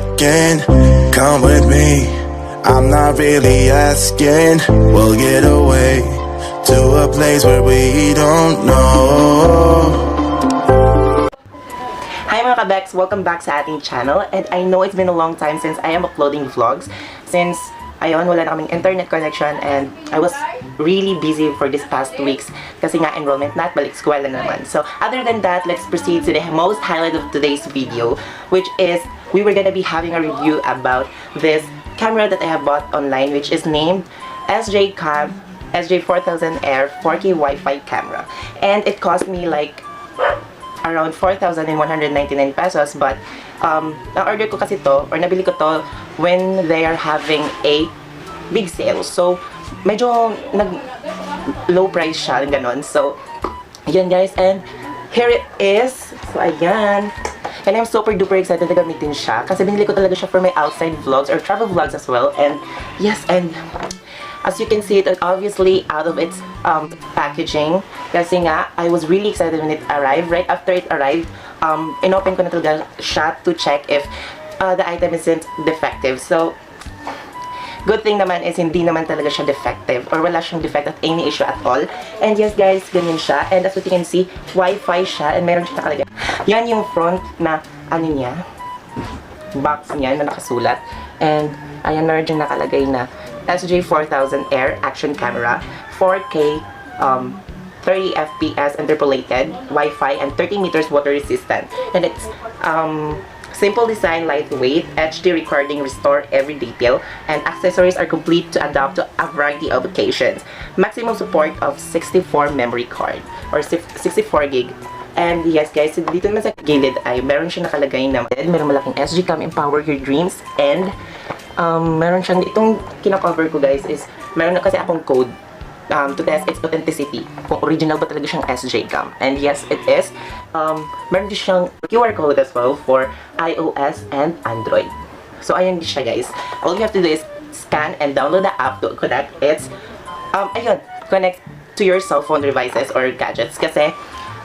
asking. Come with me, I'm not really asking. We'll get away to a place where we don't know. Hi mga kabeks! Welcome back sa ating channel. And I know it's been a long time since I am uploading vlogs. Since, ayun, wala na kaming internet connection and I was really busy for this past weeks kasi nga enrollment na at balik eskwela na naman. So, other than that, let's proceed to the most highlight of today's video, which is, we were gonna be having a review about this camera that I have bought online, which is named sjcam Sj4000 Air 4K Wi-Fi camera. And it cost me like around 4,199 pesos, but na-order ko kasi to or nabili ko to when they are having a big sale. So medyo low price siya, ganon. So yun guys, and here it is. So ayan, and I'm super duper excited na gamitin siya kasi binili ko talaga siya for my outside vlogs or travel vlogs as well. And yes, and as you can see, it obviously out of its packaging. Kasi nga, I was really excited when it arrived. Right after it arrived, inopen ko na talaga siya to check if the item isn't defective. So, good thing naman is hindi naman talaga siya defective or wala siyang defect at any issue at all. And yes guys, ganyan siya. And as you can see, Wi-Fi siya and meron siya nakalagay. Yan yung front na ano niya, box niya na nakasulat. And ayan, meron diyang nakalagay na Sj4000 Air Action Camera, 4K, 30 FPS interpolated, Wi-Fi, and 30 meters water resistant. And it's simple design, lightweight, HD recording, restore every detail, and accessories are complete to adapt to a variety of occasions. Maximum support of 64 memory card or 64 gig. And yes guys, dito naman sa gilid ay meron siya nakalagay na meron malaking sjcam empower your dreams, and meron siyang, itong kinakover ko guys is, meron na kasi akong code to test its authenticity, kung original ba talaga siyang sjcam. And yes, it is. Meron din siyang QR code as well for iOS and Android. So ayun siya guys. All you have to do is scan and download the app to connect its, ayun, connect to your cell phone devices or gadgets. Kasi,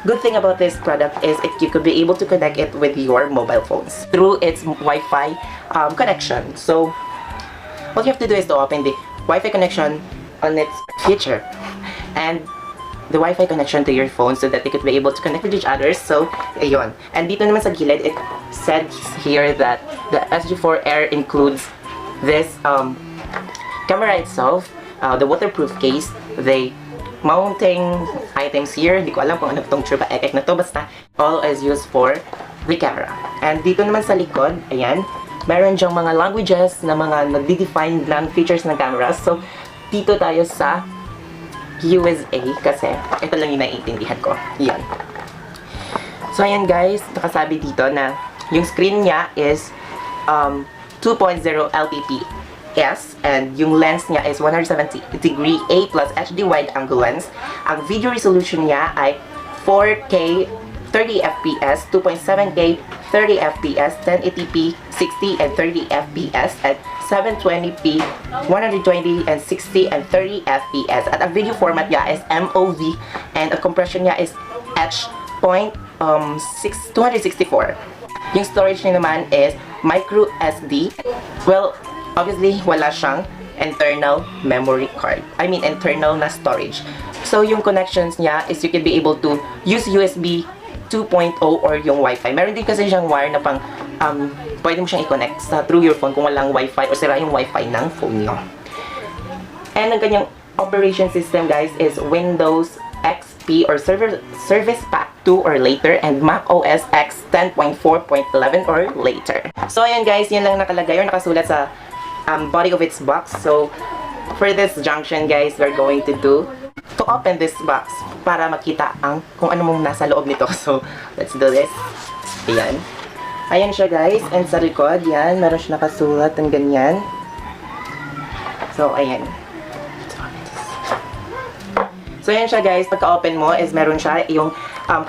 good thing about this product is you could be able to connect it with your mobile phones through its Wi-Fi connection. So, what you have to do is to open the Wi-Fi connection on its feature and the Wi-Fi connection to your phone so that they could be able to connect with each other. So, ayun. And dito naman sa gilid, it said here that the SJ4 Air includes this camera itself, the waterproof case, the mounting items here. Hindi ko alam kung ano itong chupa ekek na to, basta all is used for the camera. And dito naman sa likod, ayan, meron dyang mga languages na mga nagde-define ng features ng camera. So, dito tayo sa USA kasi ito lang yung naiintindihan ko. Yan. So, ayan guys, nakasabi dito na yung screen niya is 2.0 LPPS and yung lens niya is 170 degree A plus HD wide angle lens. Ang video resolution niya ay 4K 30 FPS, 2.7K 30 FPS, 1080p 60 and 30 FPS at 720p 120 and 60 and 30 FPS. At ang video format niya is MOV and ang compression niya is H.264. Yung storage niya naman is micro SD. Well, obviously wala siyang internal memory card. I mean internal na storage. So yung connections niya is you can be able to use USB 2.0 or yung Wi-Fi. Meron din kasi siyang wire na pang pwede mo siyang i-connect through your phone kung walang Wi-Fi o sira yung Wi-Fi ng phone niyo. And ang kanyang operation system guys is Windows XP or Service Pack 2 or later, and Mac OS X 10.4.11 or later. So ayan guys, yan lang nakalagay or nakasulat sa body of its box. So for this junction guys, we're going to open this box para makita kung ano mong nasa loob nito. So let's do this. Ayan. Ayan siya guys, and sa likod, yan, meron siya nakasulat ng ganyan. So ayan. So ayan siya guys, pagka-open mo is meron siya yung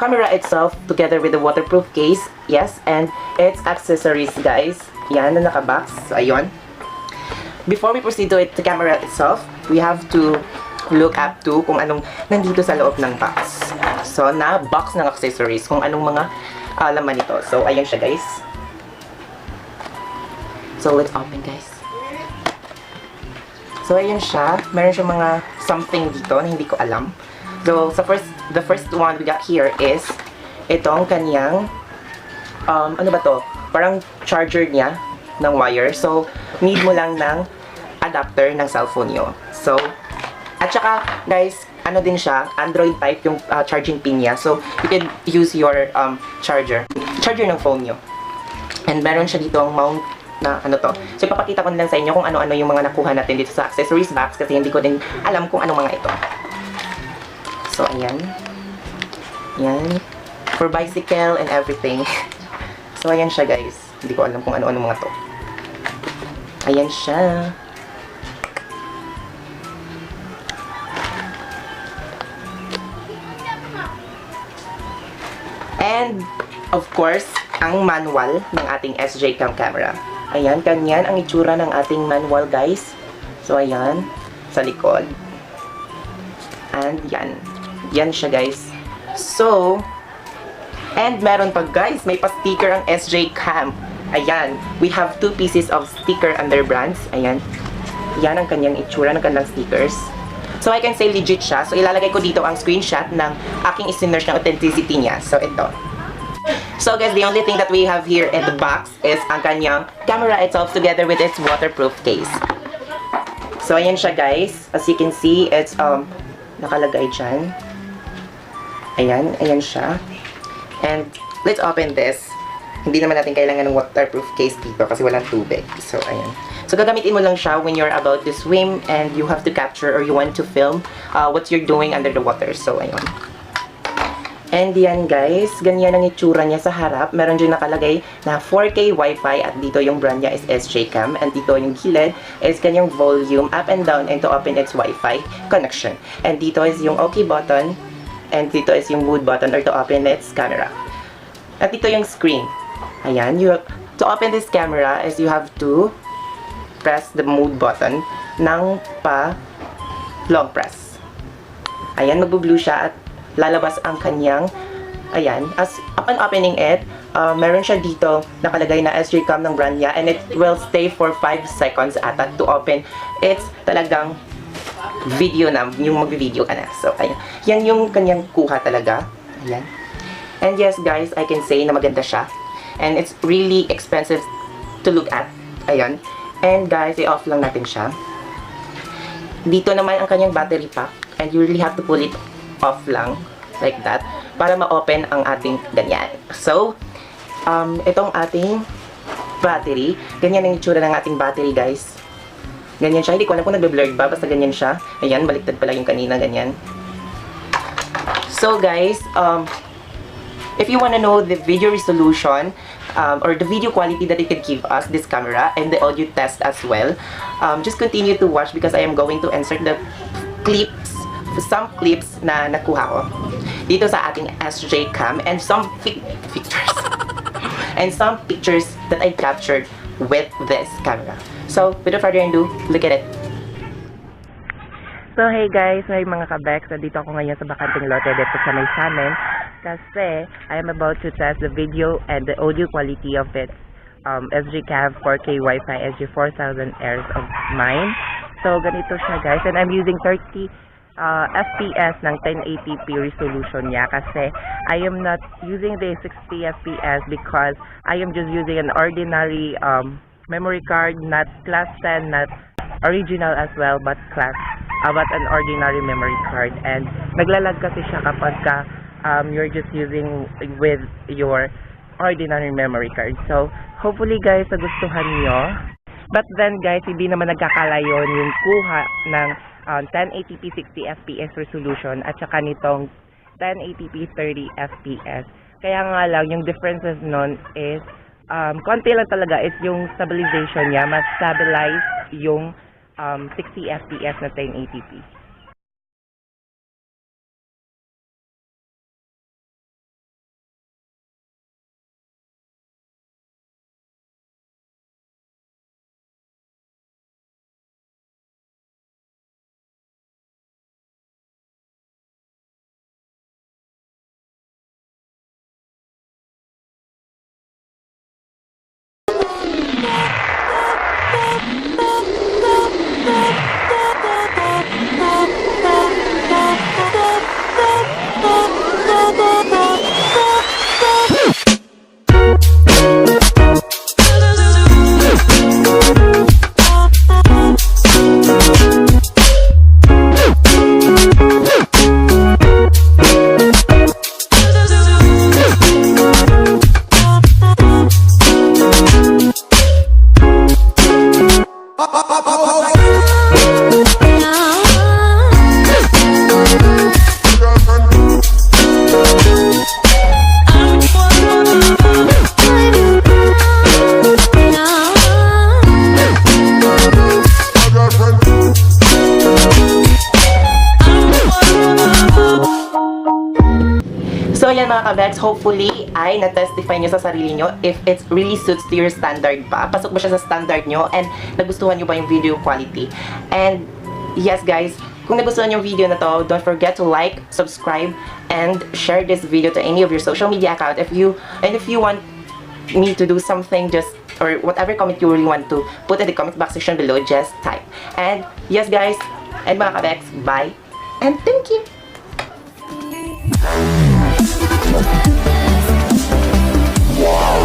camera itself together with the waterproof case. Yes, and its accessories guys. Yan na nakabox. So ayun. Before we proceed to the camera itself, we have to look up to kung anong nandito sa loob ng box. So, na box ng accessories, kung anong mga laman nito. So, ayan siya guys. So, let's open, guys. So, ayan siya. Meron siya mga something dito na hindi ko alam. So, the first one we got here is itong kanyang, ano ba to? Parang charger niya ng wire. So, need mo lang ng adapter ng cellphone nyo. So, at saka, guys, ano din siya, Android type yung charging pin niya. So, you can use your charger ng phone nyo. And meron siya dito ang mount na ano to. So, ipapakita ko na lang sa inyo kung ano-ano yung mga nakuha natin dito sa accessories box kasi hindi ko din alam kung anong mga ito. So, ayan. Ayan. For bicycle and everything. So, ayan siya, guys. Hindi ko alam kung ano-ano mga to. Ayan siya. And, of course, ang manual ng ating sjcam camera. Ayan, kanyan ang itsura ng ating manual, guys. So, ayan, sa likod. And, yan. Yan siya, guys. So, and meron pa, guys, may pa-sticker ang sjcam. Ayan, we have 2 pieces of sticker under brands. Ayan. Yan ang kanyang itsura ng kanilang stickers. So, I can say legit siya. So, ilalagay ko dito ang screenshot ng aking isinerge na authenticity niya. So, ito. So guys, the only thing that we have here in the box is ang kanyang camera itself together with its waterproof case. So ayan siya, guys. As you can see, it's nakalagay dyan. Ayan siya. And let's open this. Hindi naman natin kailangan ng waterproof case dito kasi walang tubig. So ayan. So gagamitin mo lang siya when you're about to swim and you have to capture or you want to film what you're doing under the water. So ayun. And yan, guys, ganyan ang itsura niya sa harap. Meron dyan nakalagay na 4K Wi-Fi at dito yung brand niya is sjcam. And dito yung gilid is kanyang volume up and down and to open its Wi-Fi connection. And dito is yung OK button and dito is yung mood button or to open its camera. At dito yung screen. Ayan, to open this camera is you have to press the mood button ng long press. Ayan, magbo-blue siya at lalabas ang kanyang, ayan, as upon opening it, meron siya dito nakalagay na sjcam ng brand niya and it will stay for 5 seconds ata to open. It's talagang video na, yung mag-video ka na. So, ayan. Yan yung kanyang kuha talaga. Ayan. And yes, guys, I can say na maganda siya. And it's really expensive to look at. Ayan. And guys, i-off lang natin siya. Dito naman ang kanyang battery pack. And you really have to pull it off lang, like that, para ma-open ang ating ganyan. So, itong ating battery, ganyan ang itsura ng ating battery, guys. Ganyan siya, hindi ko alam kung nagbe-blurred ba, basta ganyan siya. Ayan, baliktad pala yung kanina, ganyan. So, guys, if you wanna know the video resolution, or the video quality that it can give us, this camera, and the audio test as well, just continue to watch because I am going to insert the some clips na nakuha ko dito sa ating sjcam and some pictures and some pictures that I captured with this camera. So, without further ado, look at it. So, hey guys, hey mga kabeks, dito ako ngayon sa bakanting lote dito sa may samin kasi I am about to test the video and the audio quality of it sjcam 4K Wi-Fi Sj4000 airs of mine. So, ganito siya, guys, and I'm using 30 FPS ng 1080p resolution niya kasi I am not using the 60 FPS because I am just using an ordinary memory card, not class 10, not original as well, but an ordinary memory card. And naglalag kasi siya kapag you're just using with your ordinary memory card. So hopefully, guys, nagustuhan nyo. But then, guys, hindi naman nagkakalayon yung kuha ng 1080p 60 fps resolution at saka nitong 1080p 30 fps. Kaya nga lang, yung differences nun is konti lang talaga is yung stabilization niya. Mas stabilize yung 60 fps na 1080p. kabeks, hopefully ay na-testify nyo sa sarili nyo if it really suits to your standard pa. Pasok ba siya sa standard nyo and nagustuhan nyo ba yung video quality. And yes guys, kung nagustuhan yung video na to, don't forget to like, subscribe, and share this video to any of your social media account. If you want me to do something, just or whatever comment you really want to put in the comment box section below, just type. And yes guys, and mga kabeks, bye and thank you. Wow.